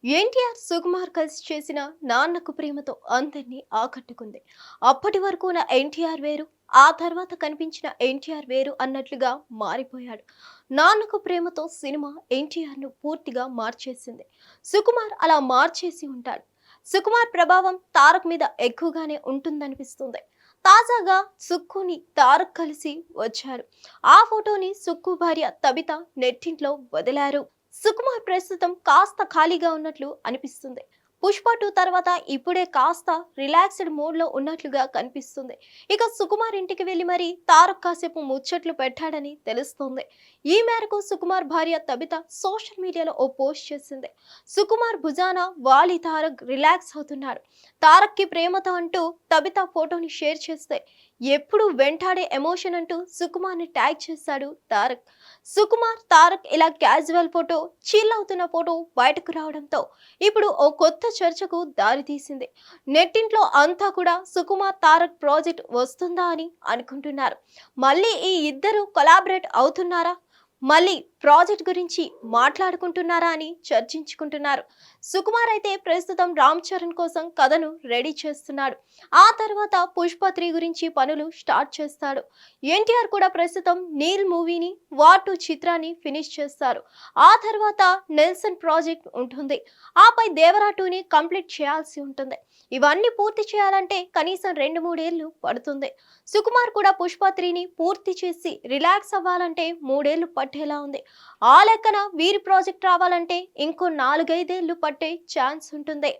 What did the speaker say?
ఎన్టీఆర్, సుకుమార్ కలిసి చేసిన 'నాన్నకు ప్రేమతో' అందరినీ ఆకట్టుకుంది. అప్పటి వరకు ఉన్న ఎన్టీఆర్ వేరు, ఆ తర్వాత కనిపించిన ఎన్టీఆర్ వేరు అన్నట్లుగా మారిపోయాడు. 'నాన్నకు ప్రేమతో' సినిమా ఎన్టీఆర్‌ను పూర్తిగా మార్చేసింది. సుకుమార్ అలా మార్చేసి ఉంటాడు. సుకుమార్ ప్రభావం తారక్ మీద ఎక్కువగానే ఉంటుందనిపిస్తుంది. తాజాగా సుక్కుని తారక్ కలిసి వచ్చారు. ఆ ఫోటోని సుక్కు భార్య తబిత నెట్టింట్లో వదిలారు. సుకుమార్ ప్రస్తుతం కాస్త ఖాళీగా ఉన్నట్లు అనిపిస్తుంది. 'పుష్ప 2' తర్వాత ఇప్పుడే కాస్త రిలాక్స్డ్ మూడ్‌లో ఉన్నట్లుగా కనిపిస్తుంది. ఇక సుకుమార్ ఇంటికి వెళ్లి మరీ తారక్ కాసేపు ముచ్చట్లు పెట్టాడని తెలుస్తోంది. ఈ మేరకు సుకుమార్ భార్య తబిత సోషల్ మీడియాలో ఓ పోస్ట్ చేసింది. సుకుమార్ భుజాన వాలి తారక్ రిలాక్స్ అవుతున్నాడు. తారక్‌కి ప్రేమతో అంటూ తబిత ఫోటోని షేర్ చేస్తే ఎప్పుడు వెంటాడే ఎమోషన్ అంటూ సుకుమార్‌ని ట్యాగ్ చేశాడు తారక్. సుకుమార్, తారక్ ఇలా క్యాజువల్ ఫోటో, చిల్ అవుతున్న ఫోటో బయటకు రావడంతో ఇప్పుడు ఓ కొత్త చర్చకు దారితీసింది. నెట్టింట్లో అంతా కూడా సుకుమార్, తారక్ ప్రాజెక్ట్ వస్తుందా అని అనుకుంటున్నారు. మళ్ళీ ఈ ఇద్దరు కొలాబరేట్ అవుతున్నారా? మళ్ళీ ప్రాజెక్ట్ గురించి మాట్లాడుకుంటున్నారా అని చర్చించుకుంటున్నారు. సుకుమార్ అయితే ప్రస్తుతం రామ్ చరణ్ కోసం కథను రెడీ చేస్తున్నాడు. ఆ తర్వాత 'పుష్ప 3' గురించి పనులు స్టార్ట్ చేస్తాడు. ఎన్టీఆర్ కూడా ప్రస్తుతం 'నీల్' మూవీని, 'వార్ 2' చిత్రాన్ని ఫినిష్ చేస్తారు. ఆ తర్వాత 'నెల్సన్' ప్రాజెక్ట్ ఉంటుంది. ఆపై 'దేవరా 2'ని కంప్లీట్ చేయాల్సి ఉంటుంది. ఇవన్నీ పూర్తి చేయాలంటే కనీసం 2-3 ఏళ్లు పడుతుంది. సుకుమార్ కూడా 'పుష్ప 3'ని పూర్తి చేసి రిలాక్స్ అవ్వాలంటే 3 ఏళ్లు పట్టేలా ఉంది. ఆ లెక్కన వీరి ప్రాజెక్ట్ రావాలంటే ఇంకో 4-5 ఏళ్లు పట్టే ఛాన్స్ ఉంటుంది.